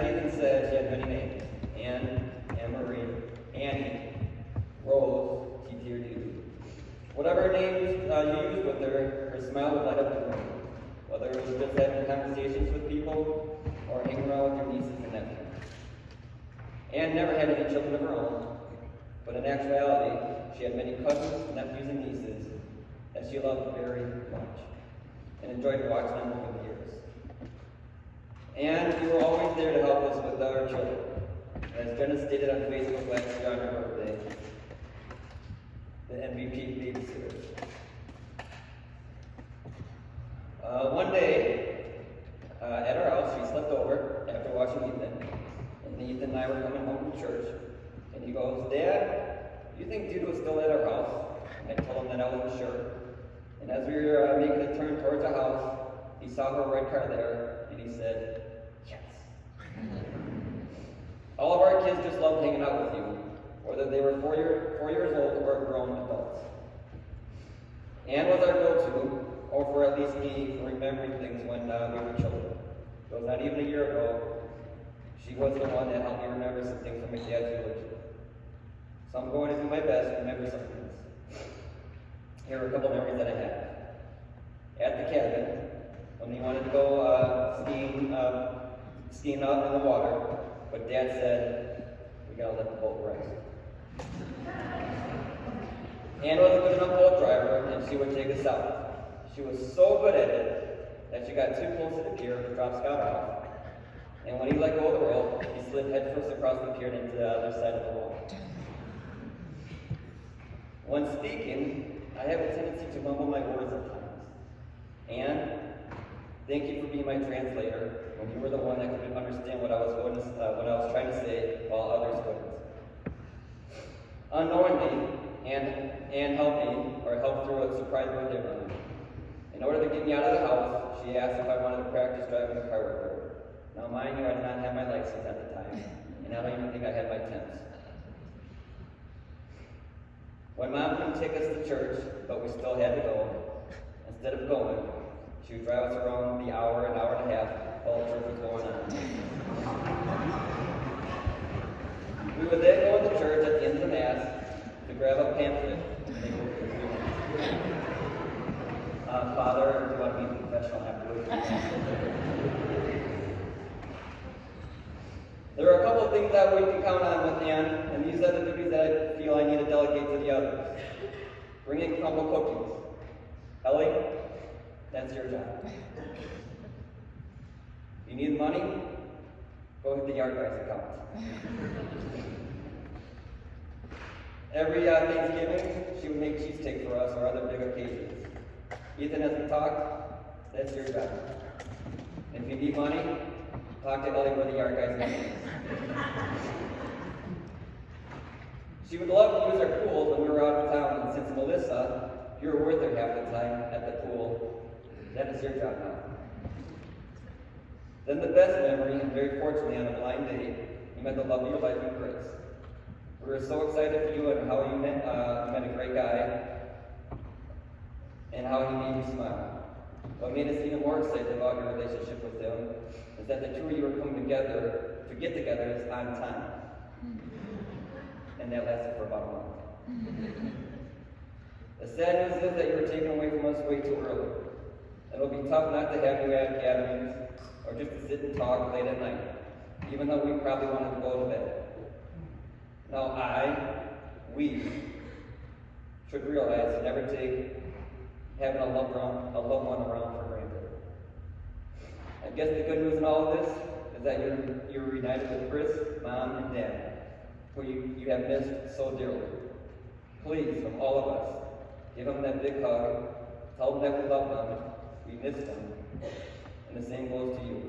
Ethan said she had many names: Anne, Anne-Marie, Annie, Rose, T.T. or D.D. Whatever names you used with her, her smile would light up the room, whether it was just having conversations with people or hanging around with your nieces and nephews. Anne never had any children of her own, but in actuality, she had many cousins, nephews, and nieces that she loved very much and enjoyed watching them over the years. And you were always there to help us with our children. As Jenna stated on Facebook last year on her birthday, the MVP babysitters. One day, at our house, she slept over after watching Ethan. And Ethan and I were coming home from church. And he goes, "Dad, do you think Jude was still at our house?" And I told him that I wasn't sure. And as we were making a turn towards the house, he saw her red car there, and he said, "Yes." All of our kids just loved hanging out with you, whether they were 4 years old or grown adults. Anne was our go-to, or for at least me, for remembering things when we were children. It was not even a year ago. She was the one that helped me remember some things from my dad's eulogy. So I'm going to do my best to remember some things. Here are a couple memories that I have. At the cabin, when we wanted to go skiing out in the water, but Dad said, "We gotta let the boat rest." Anne was a good enough boat driver, and she would take us out. She was so good at it that she got too close to the pier to drop Scott off. And when he let go of the rope, he slid headfirst across the pier and into the other side of the wall. When speaking, I have a tendency to mumble my words at times. And thank you for being my translator when you were the one that could understand what I was trying to say while others couldn't. Unknowingly, Anne helped me, or helped through a surprise birthday run. In order to get me out of the house, she asked if I wanted to practice driving a car with her. Now, mind you, I did not have my license at the time, and I don't even think I had my temps. When Mom couldn't take us to church, but we still had to go, instead of going, she would drive us around the hour and a half while church was going on. We would then go to church at the end of the Mass to grab a pamphlet and make a Father, do you want to be professional afterwards? There are a couple of things that we can count on with Anne, and these are the duties that I feel I need to delegate to the others. Bringing crumble cookies. Ellie, that's your job. If you need money, go hit the yard guys account. Every Thanksgiving, she would make cheesesteak for us or other big occasions. Ethan, as we talked, that's your job. If you need money, talk to Ellie where the yard guys meet. She would love to use our pools when we were out of town, and since Melissa, you were with her half the time at the pool, that is your job now. Then the best memory, and very fortunately on a blind date, you met the love of your life in Chris. We were so excited for you and how you met a great guy, and how he made you smile. What made us even more excited about your relationship with him is that the two of you were coming together to get together is on time. And that lasted for about a month. The sad news is that you were taken away from us way too early. It'll be tough not to have you at gatherings or just to sit and talk late at night, even though we probably wanted to go to bed. Now we should realize to never take having a loved one around for granted. I guess the good news in all of this is that you're reunited with Chris, Mom, and Dad, who you have missed so dearly. Please, from all of us, give them that big hug, tell them that we love them, we miss them, and the same goes to you.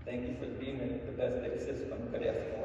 Thank you for being the best big sister I could ask for.